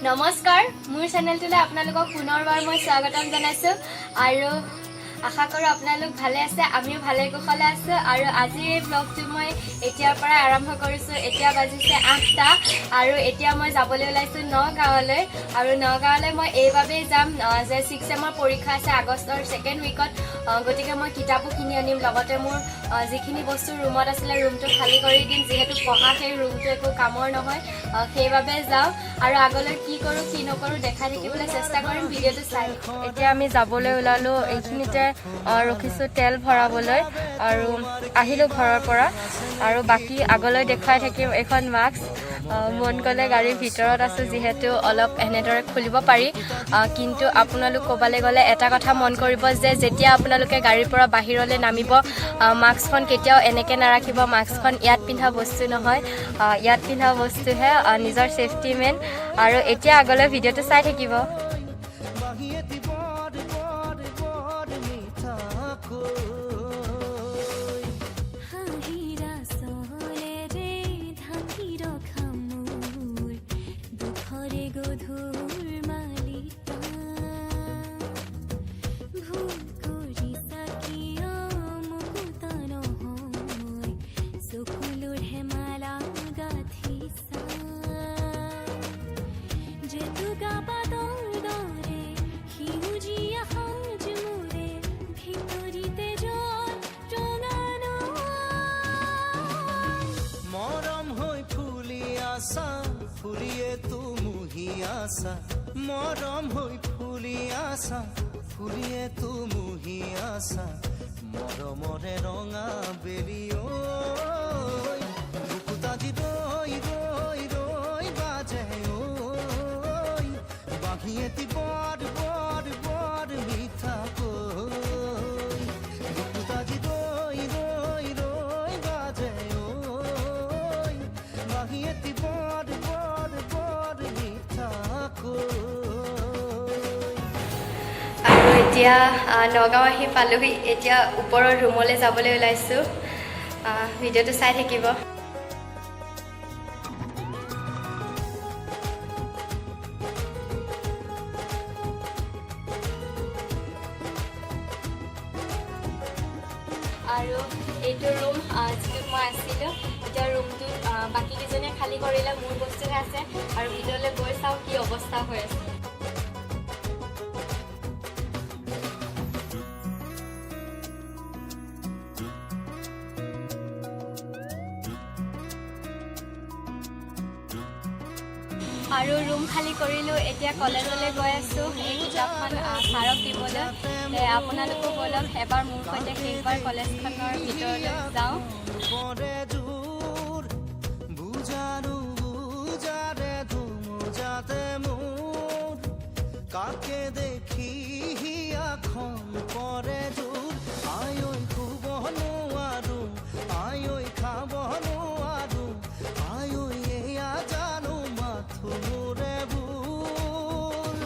নমস্কাৰ মোৰ চেনেলটোলৈ আপোনালোকক পুনৰবাৰ মই স্বাগতম জনাইছোঁ আৰু আশা কৰোঁ আপোনালোক ভালে আছে আমিও ভালে কুশলে আছোঁ আৰু আজি এই ব্লগটো মই এতিয়াৰ পৰা আৰম্ভ কৰিছোঁ এতিয়া বাজিছে 8টা আৰু এতিয়া মই যাবলৈ ওলাইছোঁ নগাঁৱলৈ আৰু নগাঁৱলৈ মই এইবাবেই যাম যে 6 ছেমৰ পৰীক্ষা আছে আগষ্টৰ ছেকেণ্ড উইকত গতিকে মই কিতাপো কিনি আনিম লগতে মোৰ যিখিনি বস্তু ৰুমত আছিলে ৰুমটো খালী কৰি দিম যিহেতু পঢ়া সেই ৰুমটো একো কামৰ নহয় সেইবাবে যাওঁ আৰু আগলৈ কি কৰোঁ কি নকৰোঁ দেখাই থাকিবলৈ চেষ্টা কৰিম ভিডিঅ'টো চাই এতিয়া আমি যাবলৈ ওলালোঁ এইখিনিতে ৰখিছোঁ তেল ভৰাবলৈ আৰু আহিলোঁ ঘৰৰ পৰা আৰু বাকী আগলৈ দেখুৱাই থাকিম এখন মাস্ক মন গ'লে গাড়ীৰ ভিতৰত আছোঁ যিহেতু অলপ এনেদৰে খুলিব পাৰি কিন্তু আপোনালোক ক'বলৈ গ'লে এটা কথা মন কৰিব যে যেতিয়া আপোনালোকে গাড়ীৰ পৰা বাহিৰলৈ নামিব মাস্কখন কেতিয়াও এনেকৈ নাৰাখিব মাস্কখন ইয়াত পিন্ধা বস্তু নহয় ইয়াত পিন্ধা বস্তুহে নিজৰ ছেফটি মেইন আৰু এতিয়া আগলৈ ভিডিঅ'টো চাই থাকিব ফুলিয়ে তুমি আছা মৰম হৈ ফুলি আছা ফুলিয়ে তুমি আছা মৰমৰে ৰঙা বেলি বুকুতাজি ৰৈ ৰৈ ৰৈ বাজে বাঁহীয়েতি বৰ বৰ বৰ মিঠা কৈ বুকুতাজি ৰৈ ৰৈ ৰৈ বাজে বাঁহীয়েতি বৰ আৰু এতিয়া নগাঁও আহি পালোহি এতিয়া ওপৰৰ ৰুমলৈ যাবলৈ ওলাইছোঁ ভিডিঅ'টো চাই থাকিব আৰু এইটো ৰুম যিটোত মই আছিলোঁ এতিয়া ৰুমটোত বাকীকেইজনে খালী কৰিলে মোৰ বস্তুহে আছে আৰু ভিতৰলৈ গৈ চাওঁ কি অৱস্থা হৈ আছে আৰু ৰুম খালী কৰিলোঁ এতিয়া কলেজলৈ গৈ আছোঁ এই কিতাপখন ছাৰক দিবলৈ আপোনালোকো বলক এবাৰ মোৰ সৈতে শেষবাৰ কলেজখনৰ ভিতৰলৈ যাওঁ কাকে দেখি এখন পৰে জোৰ আয় খুব নোৱাৰো আয় খাব নোৱাৰো আয় এয়া জানো মাথো মোৰে ভুল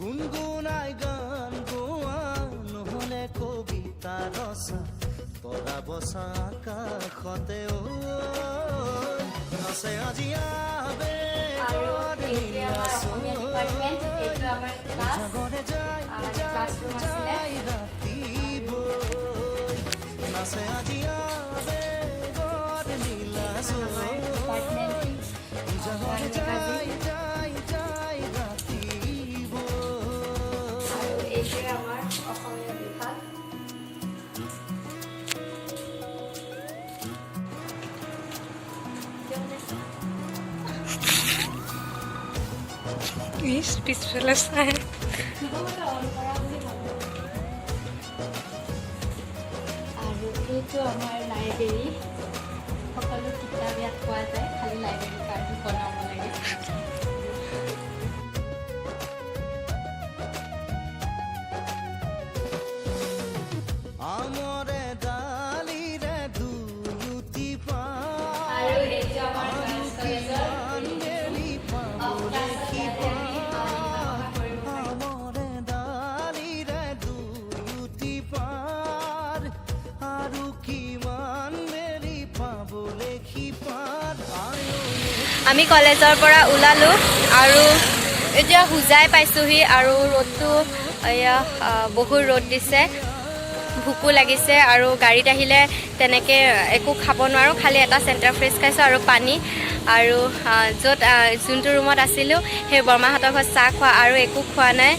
গুনগুনাই গান গোৱা নহলে কবিতা ৰচা তৰা বচা আকাশতে আছে আজি জাগৰে যাই যাই ৰাতি বৈ নাচে আজি আবেগৰ নীলা জাগৰে যাই যাই যাই ৰাতি আমাৰ অসমীয়া বিভাগ পিছফালে চাই আৰু এইটো আমাৰ লাইব্ৰেৰী সকলো কিতাপ ইয়াত পোৱা যায় খালি লাইব্ৰেৰী কাৰ্ডটো বনাব লাগে আমৰে ডালিৰে দুলুতি পা আৰু এইটো আমাৰ গাৰ্লছ কলেজৰ আন্দেলি পাবলে খিপা আমৰে ডালিৰে দুলুতি পাৰ আৰু কিমান দেৰি পাবলে খিপাৰ আয়ো আমি কলেজৰ পৰা ওলালো আৰু এতিয়া হুজাই পাইছোহি আৰু ৰ'দটো এয়া বহুত ৰ'দ দিছে ভোকো লাগিছে আৰু গাড়ীত আহিলে তেনেকৈ একো খাব নোৱাৰোঁ খালি এটা চেণ্টাৰ ফ্ৰেছ খাইছোঁ আৰু পানী আৰু য'ত যোনটো ৰুমত আছিলোঁ সেই বৰমাহঁতৰ ঘৰত চাহ খোৱা আৰু একো খোৱা নাই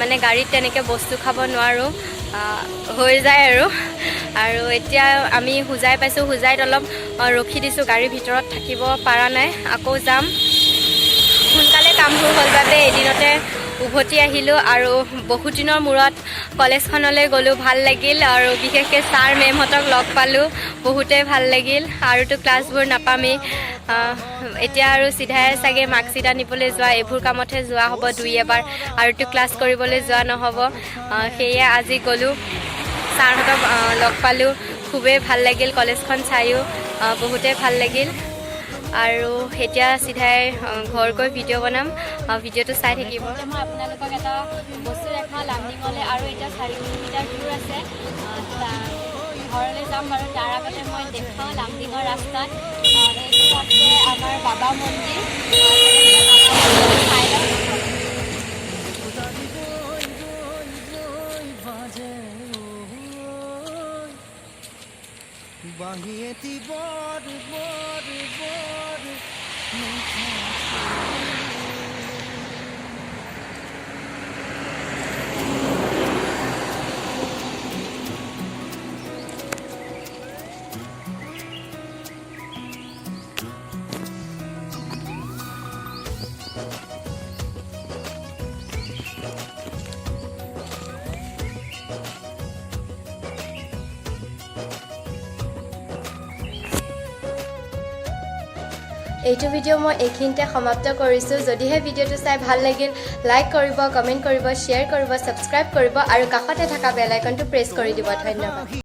মানে গাড়ীত তেনেকৈ বস্তু খাব নোৱাৰোঁ হৈ যায় আৰু এতিয়া আমি হুজাই পাইছোঁ হুজাইত অলপ ৰখি দিছোঁ গাড়ীৰ ভিতৰত থাকিব পৰা নাই আকৌ যাম সোনকালে কামবোৰ হ'ল বাবে এদিনতে উভতি আহিলোঁ আৰু বহুত দিনৰ মূৰত কলেজখনলৈ গ'লোঁ ভাল লাগিল আৰু বিশেষকৈ ছাৰ মেমহঁতক লগ পালোঁ বহুতেই ভাল লাগিল আৰুতো ক্লাছবোৰ নাপামেই এতিয়া আৰু চিধাই চাগে মাৰ্কশ্বিট আনিবলৈ যোৱা এইবোৰ কামতহে যোৱা হ'ব দুই এবাৰ আৰুতো ক্লাছ কৰিবলৈ যোৱা নহ'ব সেয়ে আজি গ'লোঁ ছাৰহঁতক লগ পালোঁ খুবেই ভাল লাগিল কলেজখন চায়ো বহুতেই ভাল লাগিল আৰু এতিয়া চিধাই ঘৰ গৈ ভিডিঅ' বনাম ভিডিঅ'টো চাই থাকিব মই আপোনালোকক এটা বস্তু দেখাওঁ লামডিঙলৈ আৰু এতিয়া 4 কিলোমিটাৰ দূৰ আছে ঘৰলৈ যাম বাৰু তাৰ আগতে মই দেখাওঁ লামডিঙৰ ৰাস্তাত এইটো আছে আমাৰ বাবা মন্দিৰ চাই লওক বাহিয়েতি বৰ বৰ বৰ এইটো ভিডিঅ' মই এইখিনিতে সমাপ্ত কৰিছোঁ যদিহে ভিডিঅ'টো চাই ভাল লাগিল লাইক কৰিব কমেণ্ট কৰিব শ্বেয়াৰ কৰিব ছাবস্ক্ৰাইব কৰিব আৰু কাষতে থকা বেল আইকনটো প্ৰেছ কৰি দিব ধন্যবাদ